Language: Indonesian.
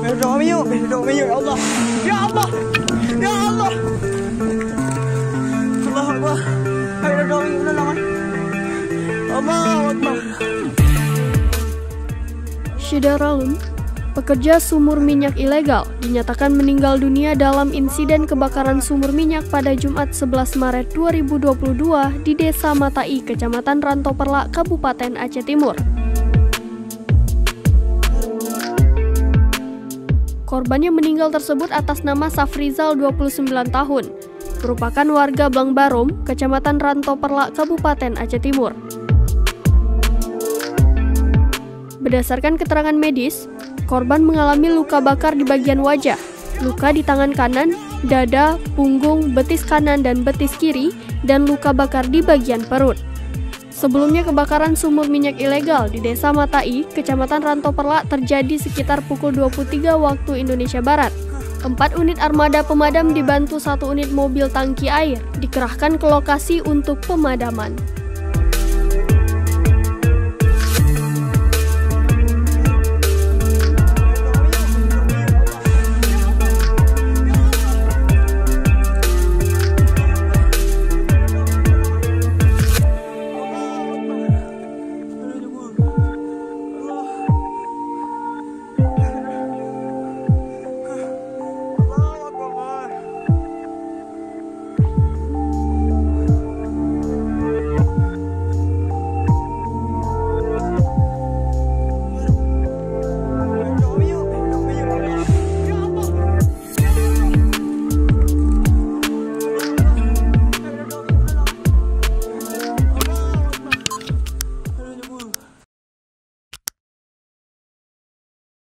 berdoa yuk ya Allah. Ya Allah. Ya Allah. Allahu Akbar. Berdoa yuk namanya. Allahu Akbar. Syederalun, pekerja sumur minyak ilegal, dinyatakan meninggal dunia dalam insiden kebakaran sumur minyak pada Jumat 11 Maret 2022 di Desa Matai, Kecamatan Rantoperlak, Kabupaten Aceh Timur. Korban yang meninggal tersebut atas nama Safrizal 29 tahun, merupakan warga Blangbarom, Kecamatan Rantoperlak, Kabupaten Aceh Timur. Berdasarkan keterangan medis, korban mengalami luka bakar di bagian wajah, luka di tangan kanan, dada, punggung, betis kanan dan betis kiri, dan luka bakar di bagian perut. Sebelumnya kebakaran sumur minyak ilegal di Desa Matai, Kecamatan Rantoperlak terjadi sekitar pukul 23 waktu Indonesia Barat. 4 unit armada pemadam dibantu 1 unit mobil tangki air dikerahkan ke lokasi untuk pemadaman.